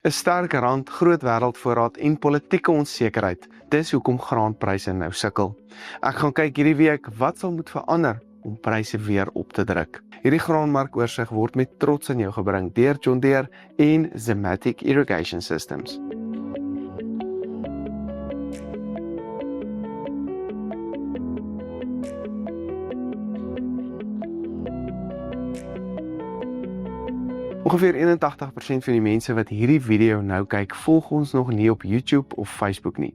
'n sterk rand, groot wêreldvoorraad en politieke onsekerheid. Dis hoekom graanpryse nou sukkel. Ek gaan kyk hierdie week wat sal moet verander om pryse weer op te druk. Hierdie graanmarkoorsig word met trots aan jou gebring deur John Deere en Zematic Irrigation Systems. Ongeveer 81% van die mense wat hierdie video nou kyk, volg ons nog nie op YouTube of Facebook nie.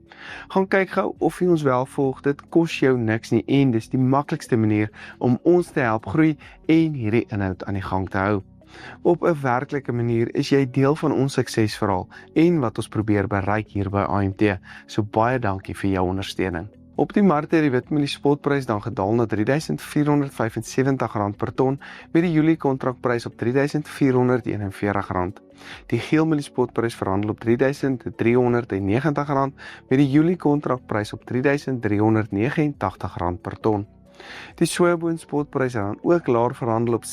Gaan kyk gou of jy ons wel volg, dit kos jou niks nie en dis die maklikste manier om ons te help groei en hierdie inhoud aan die gang te hou. Op 'n werklike manier is jy deel van ons suksesverhaal en wat ons probeer bereik hier by AMT, so baie dankie vir jou ondersteuning. Op die mark het die witmielie spotprys dan gedaal na R3.475 per ton, met die Julie kontrakprys op R3.441. Die geelmielie spotprys verhandel op R3.390, met die Julie kontrakprys op R3.389 per ton. Die sojaboon spotprys het dan ook laer verhandel op R6.530,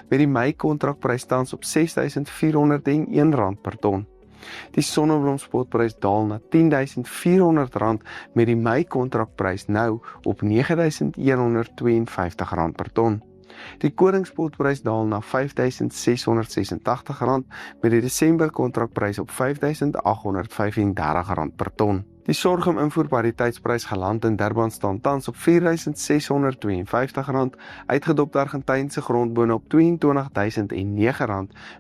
met die Mei kontrakprys tans op R6.401 per ton. Die sonneblom spotprys daal na R10.400, met die Mei kontrakprys nou op R9.152 per ton. Die koringspotprys daal na R5.686, met die Desember kontrakprys op R5.835 per ton. Die sorghum invoerpariteitsprys geland in Durban staan tans op R4.652, uitgedop Argentynse grondbone op R22.009,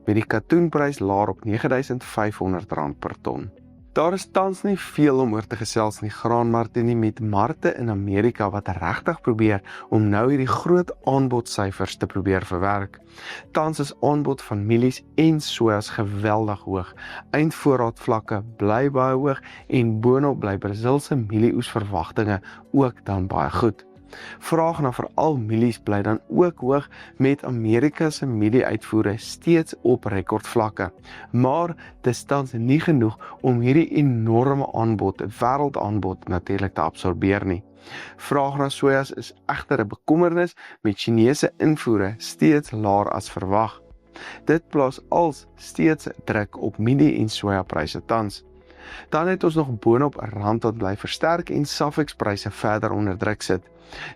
met die katoenprys laer op R9.500 per ton. Daar is tans nie veel om oor te gesels in die graanmarkte nie, met markte in Amerika wat regtig probeer om nou hierdie groot aanbodsyfers te probeer verwerk. Tans is aanbod van mielies en sojas geweldig hoog. Eindvoorraadvlakke bly baie hoog en boonop bly Brasilse mielieoesverwagtinge ook dan baie goed. Vraag na veral mielies bly dan ook hoog, met Amerika se mielie-uitvoere steeds op rekordvlakke. Maar dis tans nie genoeg om hierdie enorme aanbod, wêreldaanbod natuurlik te absorbeer nie. Vraag na sojas is egter 'n bekommernis, met Chinese invoere steeds laer as verwag. Dit plaas als steeds druk op mielie en sojapryse tans. Dan het ons nog boonop 'n rand wat bly versterk en Safex-pryse verder onder druk sit.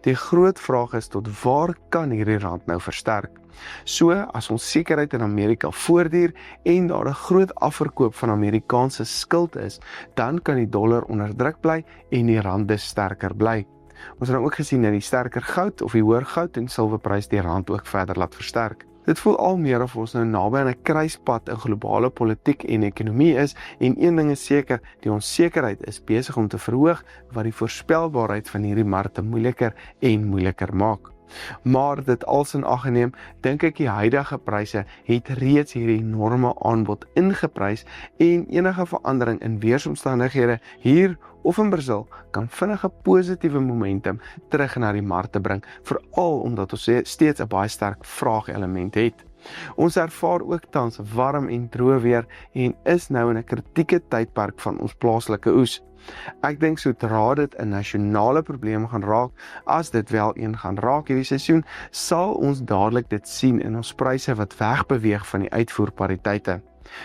Die groot vraag is, tot waar kan hierdie rand nou versterk? So, as onsekerheid in Amerika voortduur en daar 'n groot afverkoop van Amerikaanse skuld is, dan kan die dollar onder druk bly en die rand dus sterker bly. Ons het nou ook gesien dat die sterker goud of die hoër goud en silwerprys die rand ook verder laat versterk. Dit voel al meer of ons nou naby aan 'n kruispunt in globale politiek en ekonomie is, en een ding is seker, die onsekerheid is besig om te verhoog, wat die voorspelbaarheid van hierdie markte moeiliker en moeiliker maak. Maar dit als in ag geneem, dink ek die huidige pryse het reeds hierdie enorme aanbod ingeprys en enige verandering in weeromstandighede hier of in Brasil kan vinnige positiewe momentum terug na die markte bring, veral omdat ons steeds 'n baie sterk vraagelement het. Ons ervaar ook tans warm en droë weer en is nou in 'n kritieke tydperk van ons plaaslike oes. Ek dink sodra dit 'n nasionale probleem gaan raak, as dit wel een gaan raak hierdie seisoen, sal ons dadelik dit sien in ons pryse wat wegbeweeg van die uitvoerpariteite.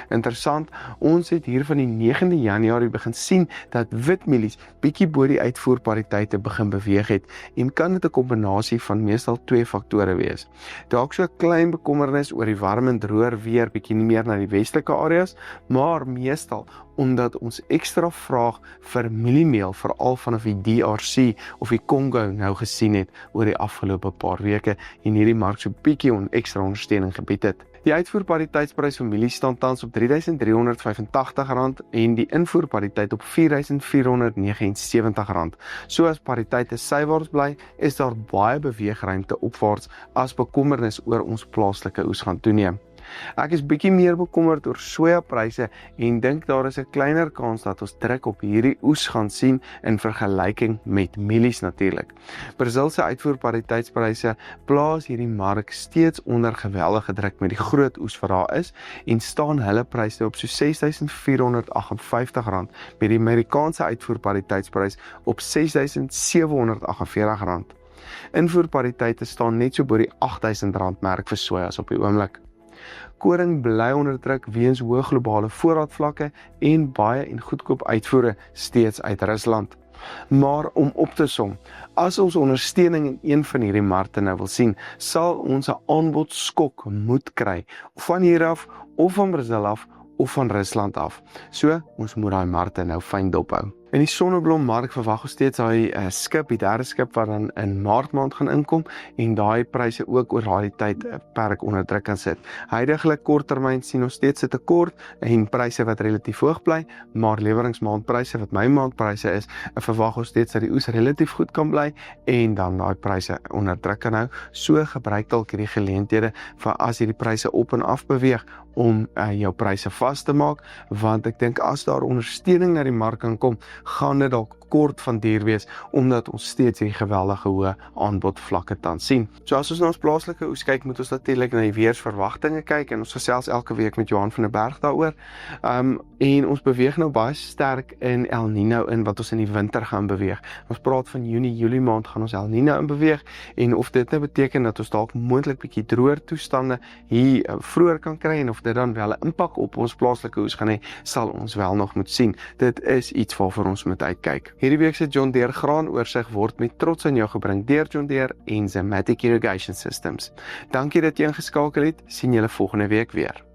Interessant, ons het hier van die 9de Januarie begin sien dat witmielies bietjie bo die uitvoerpariteite begin beweeg het, en kan dit 'n kombinasie van meestal twee faktore wees. Dalk so 'n klein bekommernis oor die warm en droër weer bietjie nie meer na die westelike areas, maar meestal omdat ons ekstra vraag vir mieliemeel veral vanaf die DRC of die Kongo nou gesien het oor die afgelope paar weke en hierdie mark so bietjie ekstra ondersteuning gebied het. Die uitvoerpariteitsprys vir mielies staan tans op R3.385 en die invoerpariteit op R4.479. So as pariteite sywaarts bly, is daar baie beweegruimte opwaarts as bekommernis oor ons plaaslike oes gaan toeneem. Ek is bietjie meer bekommerd oor sojapryse en dink daar is 'n kleiner kans dat ons druk op hierdie oes gaan sien in vergelyking met mielies natuurlik. Brasilse uitvoerpariteitspryse plaas hierdie mark steeds onder geweldige druk met die groot oes wat daar is en staan hulle pryse op so R6.458 met die Amerikaanse uitvoerpariteitsprys op R6.748. Invoerpariteite staan net so bo die R8.000 merk vir sojas op die oomblik. Koring bly onder druk weens hoë globale voorraadvlakke en baie en goedkoop uitvoere steeds uit Rusland. Maar om op te som, as ons ondersteuning in een van hierdie markte nou wil sien, sal ons 'n aanbodskok moet kry, van hier af, of van Brazil af, of van Rusland af. So, ons moet daai markte nou fyn dophou. In die sonneblommark verwag ons steeds daai skip, die derde skip wat dan in Maart maand gaan inkom en daai pryse ook oor daai tyd perk onder druk kan sit. Huidigelik korttermyn sien ons steeds 'n tekort en pryse wat relatief hoog bly, maar leweringsmaandpryse wat my maandpryse is, verwag ons steeds dat die oes relatief goed kan bly en dan daai pryse onder druk kan hou. So gebruik dalk hierdie geleenthede vir as hierdie pryse op en af beweeg om jou pryse vas te maak, want ek dink as daar ondersteuning na die mark kan kom, gaan dit dalk kort van duur wees, omdat ons steeds hierdie geweldige hoë aanbodvlakke tans sien. So as ons na ons plaaslike oes kyk, moet ons natuurlik na die weersverwagtinge kyk, en ons gesels elke week met Johan van der Berg daaroor, en ons beweeg nou baie sterk in El Nino in, wat ons in die winter gaan beweeg. Ons praat van Junie, Julie maand gaan ons El Nino in beweeg, en of dit nou beteken dat ons dalk moontlik bietjie droër toestande hier vroeër kan kry, en of dit dan wel 'n impak op ons plaaslike oes gaan hê, sal ons wel nog moet sien. Dit is iets waarvoor ons moet uitkyk. Hierdie week se John Deere graanoorsit word met trots aan jou gebring deur John Deere en Zematic Irrigation Systems. Dankie dat jy ingeskakel het, sien julle volgende week weer.